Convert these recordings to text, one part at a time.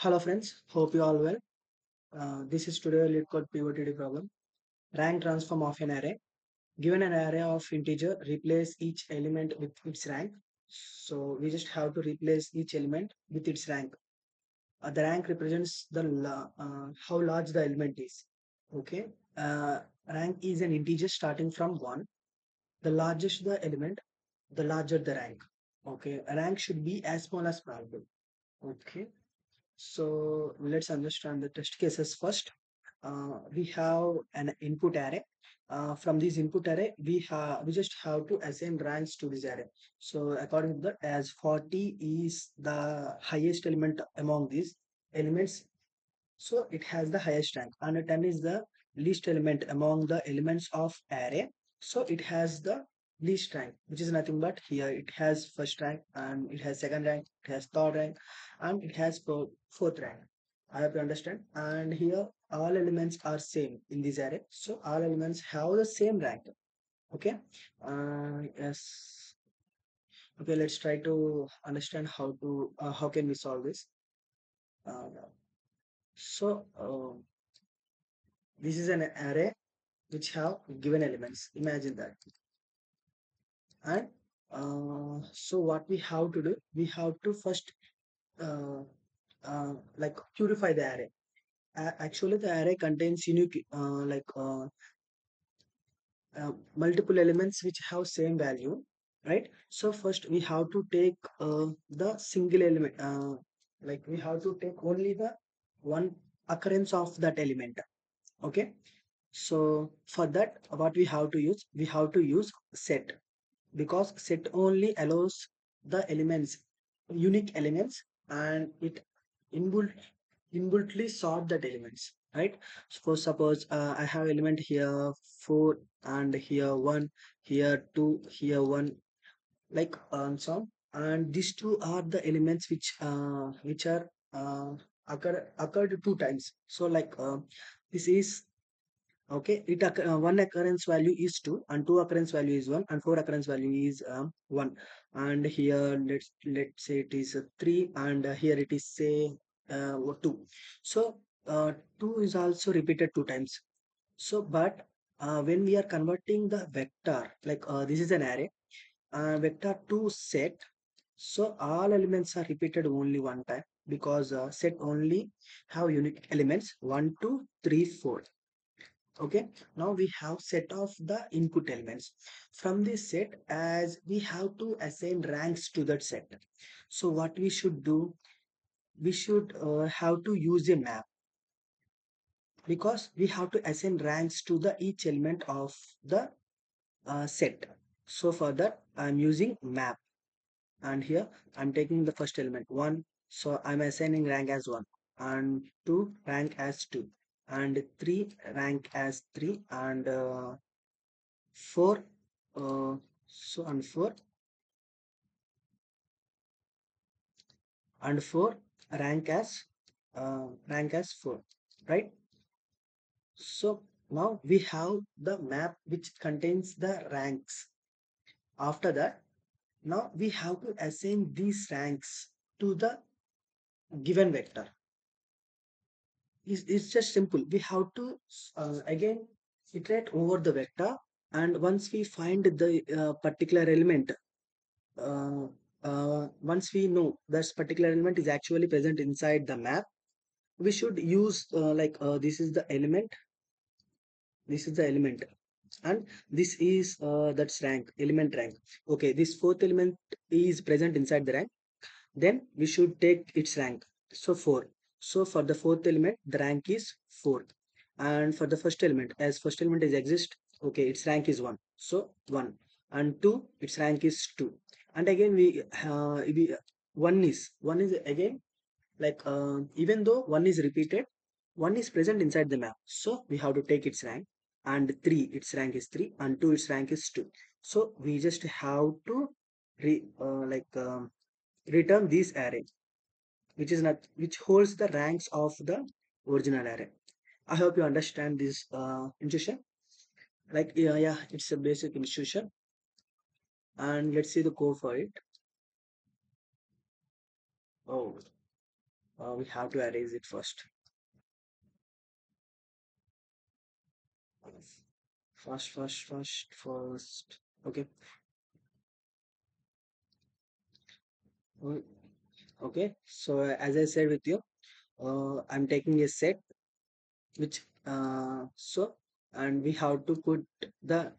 Hello friends, hope you all well. This is today LEETCODE POTD problem. Rank transform of an array. Given an array of integer, replace each element with its rank. So we just have to replace each element with its rank. The rank represents how large the element is. Okay. Rank is an integer starting from 1. The largest the element, the larger the rank. Okay. A rank should be as small as possible. Okay. So let's understand the test cases first. We have an input array. From this input array, we just have to assign ranks to this array. So according to that, as 40 is the highest element among these elements, so it has the highest rank, and 10 is the least element among the elements of array. So it has the least rank, which is nothing but here it has first rank, and it has second rank, it has third rank, and it has fourth rank. I have to understand. And here all elements are same in this array. So all elements have the same rank. Okay. Yes. Okay, let's try to understand how can we solve this. Uh, so this is an array which have given elements. Imagine that. And so what we have to do, we have to first uh, like purify the array. Actually, the array contains unique multiple elements which have same value, right? So first we have to take the single element, like we have to take only the one occurrence of that element. Okay. So for that, what we have to use, we have to use set, because set only allows the elements, unique elements, and it inbuilt inbuiltly sort that elements, right? So suppose I have element here 4, and here 1, here 2, here 1, like so, and these two are the elements which are occurred two times. So like this is okay, one occurrence value is 2, and two occurrence value is 1, and four occurrence value is 1. And here let's say it is 3, and here it is say 2. So 2 is also repeated two times. So but when we are converting the vector, like this is an array, vector to set, so all elements are repeated only one time, because set only have unique elements 1, 2, 3, 4. Okay, now we have set of the input elements. From this set, as we have to assign ranks to that set, so what we should do, we should have to use a map, because we have to assign ranks to the each element of the set. So for that I'm using map, and here I'm taking the first element 1, so I'm assigning rank as 1, and 2 rank as 2, and 3 rank as 3, and 4 so and 4 and 4 rank as rank as 4, right? So now we have the map which contains the ranks. After that, now we have to assign these ranks to the given vector. It's just simple. We have to again iterate over the vector, and once we find the particular element, uh, once we know this particular element is actually present inside the map, we should use this is the element, this is the element, and this is that's rank, element rank. Okay, this fourth element is present inside the rank, then we should take its rank. So 4. So for the fourth element, the rank is 4. And for the first element, as first element is exist, okay, its rank is 1. So 1. And 2, its rank is 2. And again we 1 is again, like even though 1 is repeated, 1 is present inside the map. So we have to take its rank, and 3, its rank is 3, and 2, its rank is 2. So we just have to re, like return this array, which is not, which holds the ranks of the original array. I hope you understand this institution. Like yeah, it's a basic institution. And let's see the code for it. Oh, we have to erase it first. First. Okay. Uh, okay. So as I said with you, I'm taking a set which and we have to put the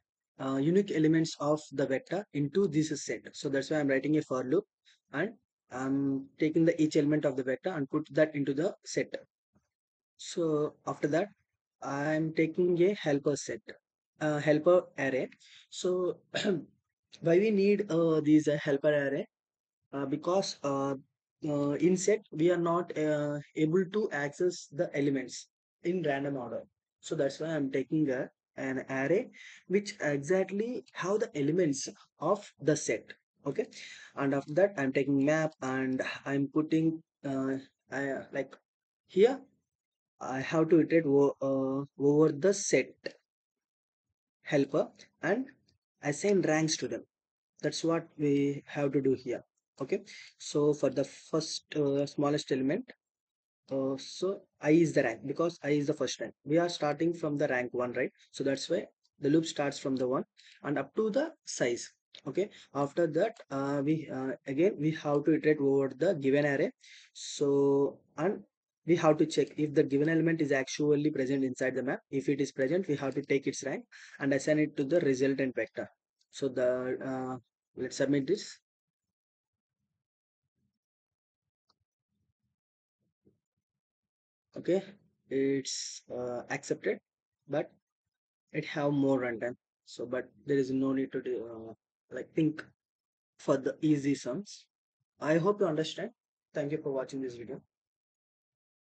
unique elements of the vector into this set. So that's why I'm writing a for loop, and I'm taking the each element of the vector and put that into the set. So after that, I'm taking a helper set, helper array. So why we need these helper array? Because in set we are not able to access the elements in random order. So that's why I'm taking an array which exactly have the elements of the set. Okay, and after that I'm taking map and I'm putting like here I have to iterate over the set helper and assign ranks to them. That's what we have to do here. Okay, so for the first smallest element, so I is the rank because I is the first rank. We are starting from the rank 1, right? So that's why the loop starts from the 1 and up to the size. Okay, after that we again we have to iterate over the given array. So and we have to check if the given element is actually present inside the map. If it is present, we have to take its rank and assign it to the resultant vector. So the let's submit this. Okay, it's accepted, but it have more runtime. So but there is no need to do like think for the easy sums. I hope you understand. Thank you for watching this video.